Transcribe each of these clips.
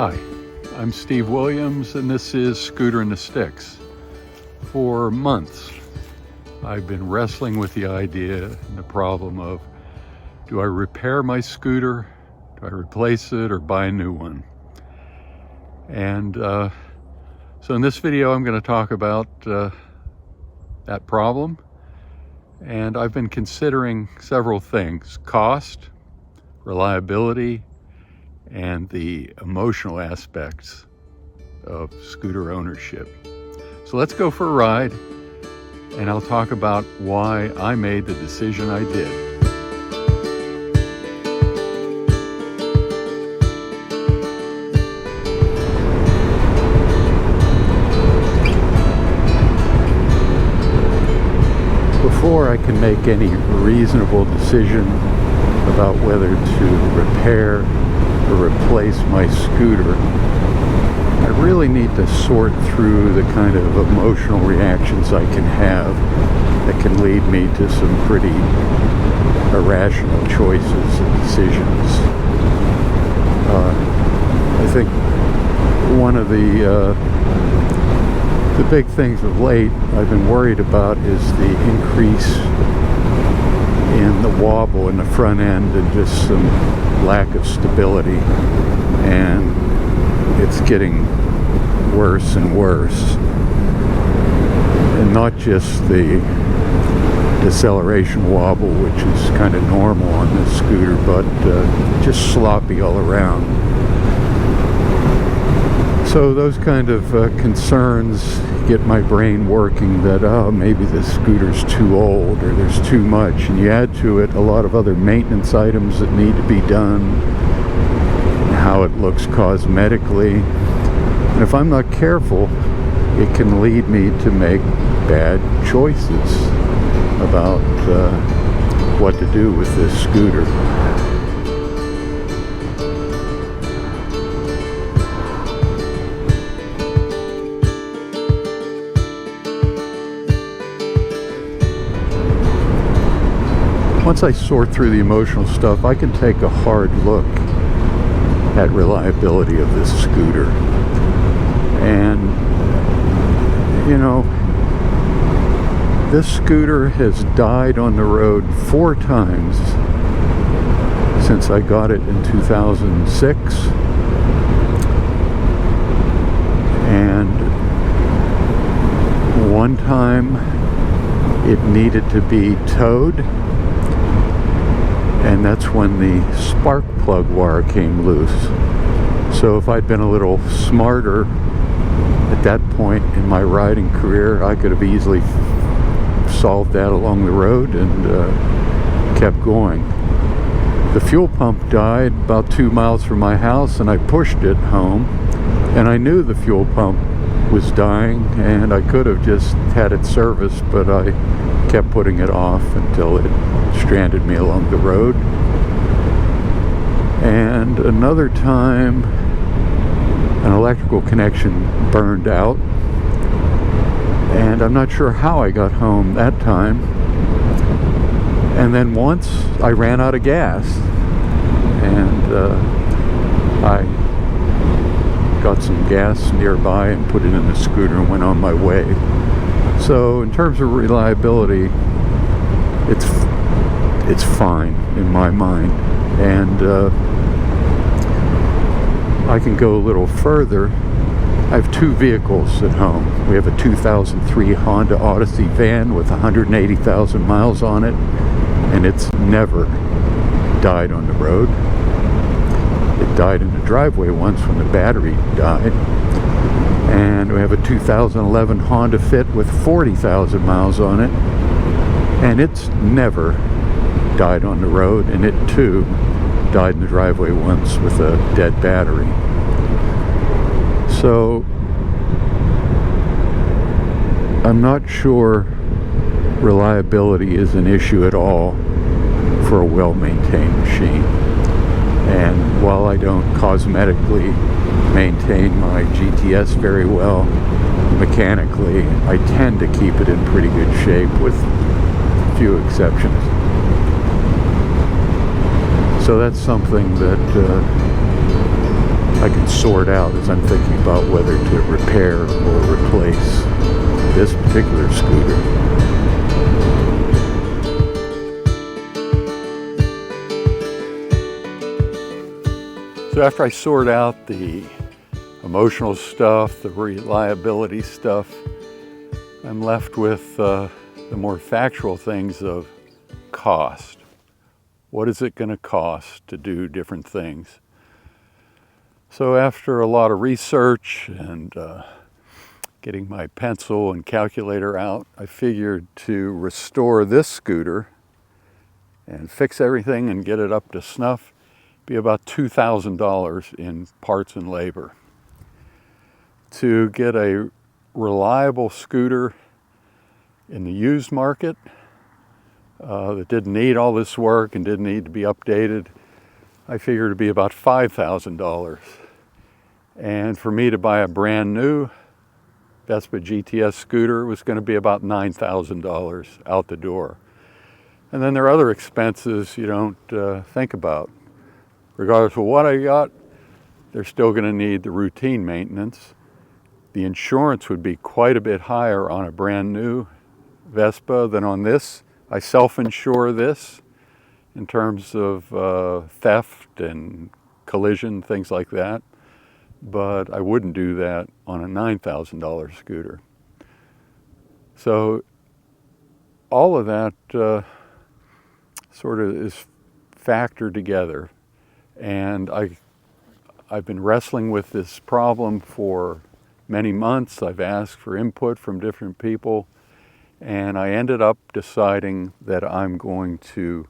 Hi, I'm Steve Williams, and this is Scooter and the Sticks. For months, I've been wrestling with the idea and the problem of, do I repair my scooter, do I replace it, or buy a new one? And so in this video, I'm going to talk about that problem. And I've been considering several things: cost, reliability, and the emotional aspects of scooter ownership. So let's go for a ride, and I'll talk about why I made the decision I did. Before I can make any reasonable decision about whether to repair or replace my scooter, I really need to sort through the kind of emotional reactions I can have that can lead me to some pretty irrational choices and decisions. I think one of the big things of late I've been worried about is the increase in the wobble in the front end and just some lack of stability, and it's getting worse and worse. And not just the deceleration wobble, which is kind of normal on this scooter, but just sloppy all around. So those kind of concerns get my brain working that, oh, maybe this scooter's too old or there's too much. And you add to it a lot of other maintenance items that need to be done, and how it looks cosmetically. And if I'm not careful, it can lead me to make bad choices about what to do with this scooter. Once I sort through the emotional stuff, I can take a hard look at reliability of this scooter. And, you know, this scooter has died on the road 4 times since I got it in 2006. And one time it needed to be towed, and that's when the spark plug wire came loose. So if I'd been a little smarter at that point in my riding career, I could have easily solved that along the road and kept going. The fuel pump died about 2 miles from my house, and I pushed it home, and I knew the fuel pump was dying, and I could have just had it serviced, but I kept putting it off until it stranded me along the road. And another time, an electrical connection burned out, and I'm not sure how I got home that time. And then once I ran out of gas, and I got some gas nearby and put it in the scooter and went on my way. So in terms of reliability, it's fine in my mind. And I can go a little further. I have 2 vehicles at home. We have a 2003 Honda Odyssey van with 180,000 miles on it, and it's never died on the road. It died in the driveway once when the battery died. And we have a 2011 Honda Fit with 40,000 miles on it, and it's never died on the road, and it too died in the driveway once with a dead battery. So I'm not sure reliability is an issue at all for a well-maintained machine. And while I don't cosmetically maintain my GTS very well mechanically, I tend to keep it in pretty good shape with few exceptions. So that's something that I can sort out as I'm thinking about whether to repair or replace this particular scooter. So after I sort out the emotional stuff, the reliability stuff, I'm left with the more factual things of cost. What is it going to cost to do different things? So after a lot of research and getting my pencil and calculator out, I figured to restore this scooter and fix everything and get it up to snuff, be about $2,000 in parts and labor. To get a reliable scooter in the used market that didn't need all this work and didn't need to be updated, I figured it'd be about $5,000. And for me to buy a brand new Vespa GTS scooter was going to be about $9,000 out the door. And then there are other expenses you don't think about. Regardless of what I got, they're still going to need the routine maintenance. The insurance would be quite a bit higher on a brand new Vespa than on this. I self-insure this in terms of theft and collision, things like that. But I wouldn't do that on a $9,000 scooter. So all of that sort of is factored together. And I've been wrestling with this problem for many months. I've asked for input from different people, and I ended up deciding that I'm going to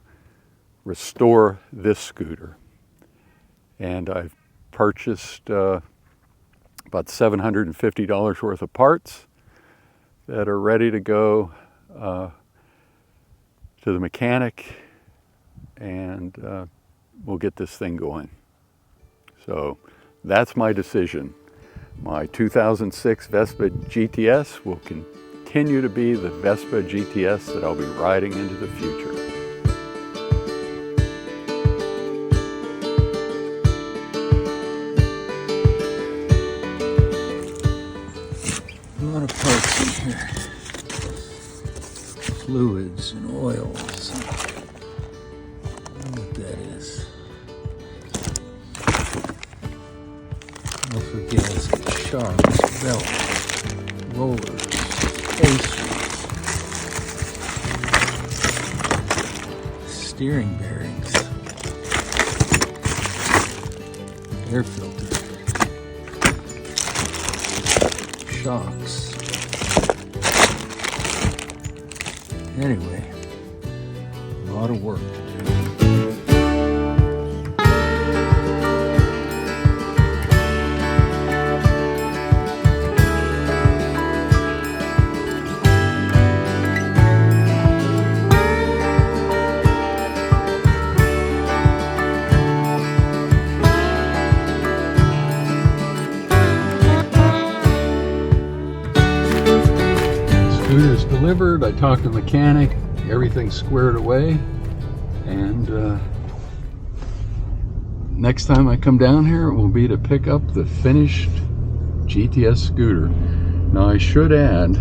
restore this scooter. And I've purchased about $750 worth of parts that are ready to go to the mechanic, and we'll get this thing going. So that's my decision. My 2006 Vespa GTS will continue to be the Vespa GTS that I'll be riding into the future. A lot of parts in here. Fluids and oils. I don't know what that is. Also gaskets, shocks, belts, rollers, spacers, steering bearings, air filter, shocks. Anyway, a lot of work to do. Scooter's delivered. I talked to the mechanic, everything's squared away, and next time I come down here it will be to pick up the finished GTS scooter. Now I should add,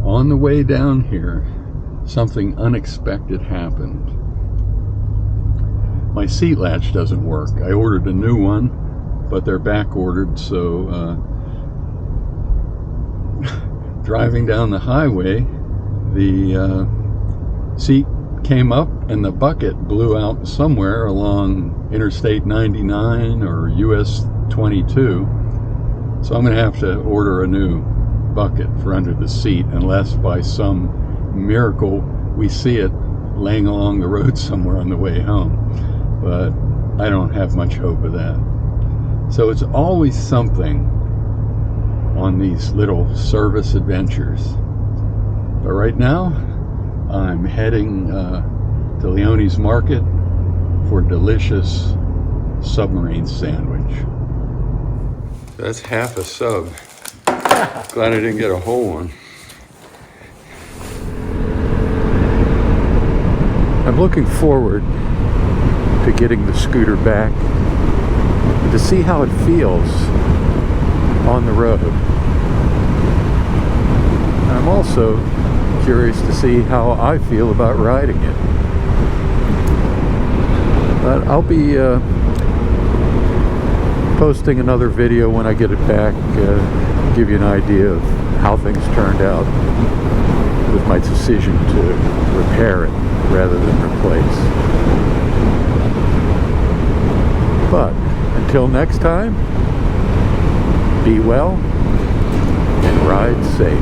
on the way down here something unexpected happened. My seat latch doesn't work. I ordered a new one, but they're back ordered, so driving down the highway, the seat came up and the bucket blew out somewhere along Interstate 99 or US 22. So I'm going to have to order a new bucket for under the seat, unless by some miracle we see it laying along the road somewhere on the way home. But I don't have much hope of that. So it's always something on these little service adventures. But right now, I'm heading to Leone's Market for a delicious submarine sandwich. That's half a sub. Glad I didn't get a whole one. I'm looking forward to getting the scooter back and to see how it feels on the road. And I'm also curious to see how I feel about riding it. But I'll be posting another video when I get it back, give you an idea of how things turned out with my decision to repair it rather than replace. But until next time, be well and ride safe.